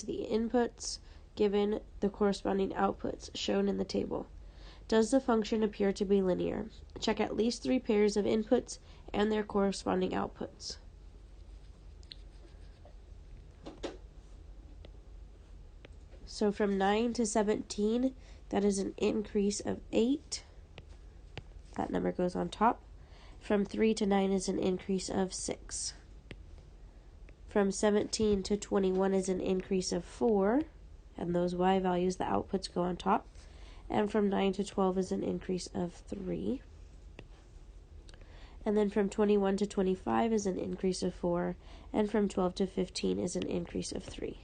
to the inputs given the corresponding outputs shown in the table. Does the function appear to be linear? Check at least 3 pairs of inputs and their corresponding outputs. So from 9 to 17, that is an increase of 8. That number goes on top. From 3 to 9 is an increase of 6. From 17 to 21 is an increase of 4. And those y values, the outputs, go on top. And from 9 to 12 is an increase of 3. And then from 21 to 25 is an increase of 4. And from 12 to 15 is an increase of 3.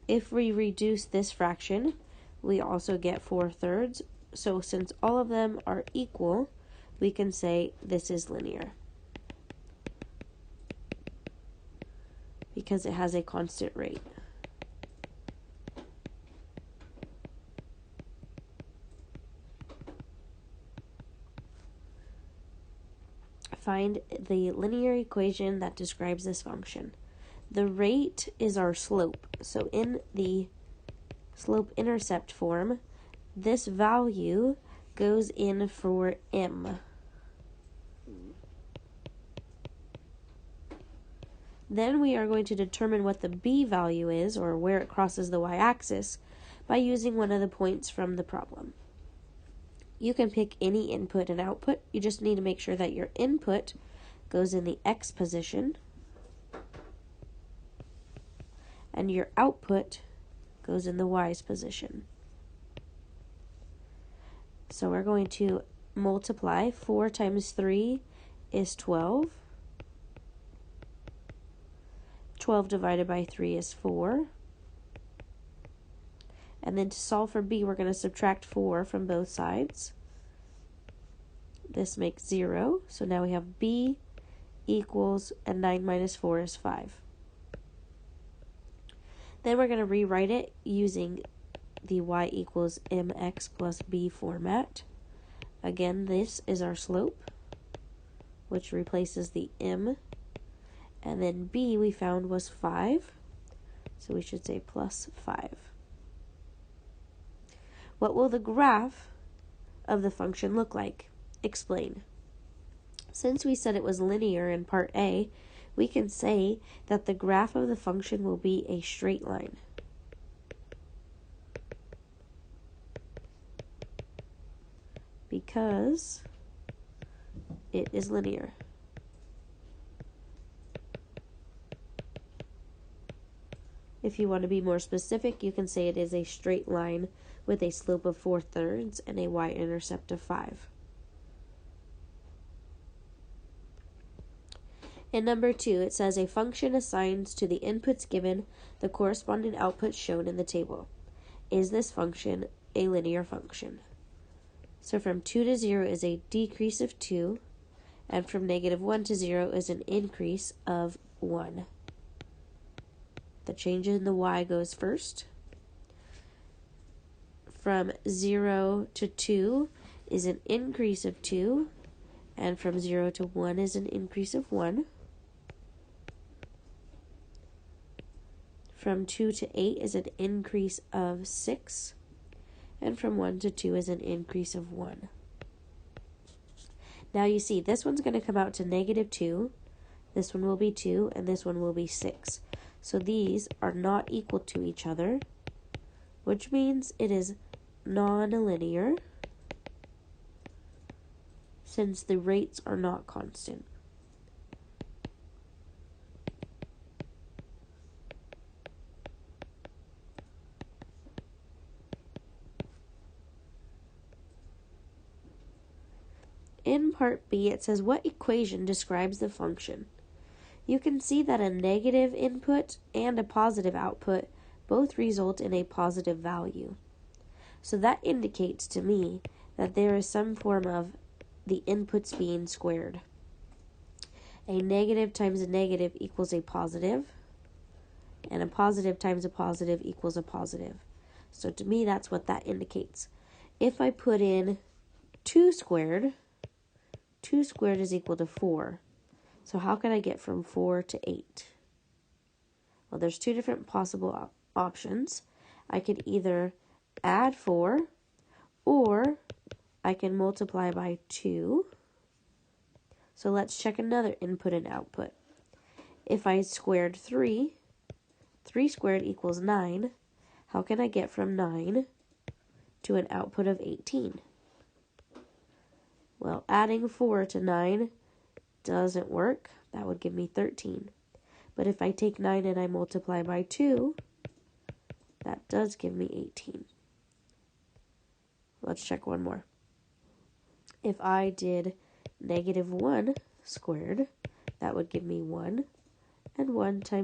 If we reduce this fraction, we also get 4/3. So since all of them are equal, we can say this is linear, because it has a constant rate. Find the linear equation that describes this function. The rate is our slope. So in the slope-intercept form, this value goes in for m. Then we are going to determine what the b value is, or where it crosses the y-axis, by using one of the points from the problem. You can pick any input and output. You just need to make sure that your input goes in the x position and your output goes in the y's position. So we're going to multiply. 4 times 3 is 12. 12 divided by 3 is 4. And then to solve for b, we're going to subtract 4 from both sides. This makes 0. So now we have b equals, and 9 minus 4 is 5. Then we're going to rewrite it using the y equals mx plus b format. Again, this is our slope, which replaces the m. And then b we found was 5. So we should say plus 5. What will the graph of the function look like? Explain. Since we said it was linear in part A, we can say that the graph of the function will be a straight line. Because it is linear. If you want to be more specific, you can say it is a straight line with a slope of 4/3 and a y-intercept of 5. In number 2, it says a function assigns to the inputs given the corresponding outputs shown in the table. Is this function a linear function? So from 2 to 0 is a decrease of 2, and from -1 to 0 is an increase of 1. The change in the y goes first. From 0 to 2 is an increase of 2, and from 0 to 1 is an increase of 1. From 2 to 8 is an increase of 6, and from 1 to 2 is an increase of 1. Now you see, this one's going to come out to -2, this one will be 2, and this one will be 6. So these are not equal to each other, which means it is non-linear, since the rates are not constant. In part B, it says, what equation describes the function? You can see that a negative input and a positive output both result in a positive value. So that indicates to me that there is some form of the inputs being squared. A negative times a negative equals a positive, and a positive times a positive equals a positive. So to me, that's what that indicates. If I put in 2 squared is equal to 4. So how can I get from 4 to 8? Well, there's two different possible options. I could either add 4, or I can multiply by 2. So let's check another input and output. If I squared 3, 3 squared equals 9. How can I get from 9 to an output of 18? Well, adding 4 to 9 doesn't work. That would give me 13. But if I take 9 and I multiply by 2, that does give me 18. Let's check one more. If I did -1 squared, that would give me 1, and 1 times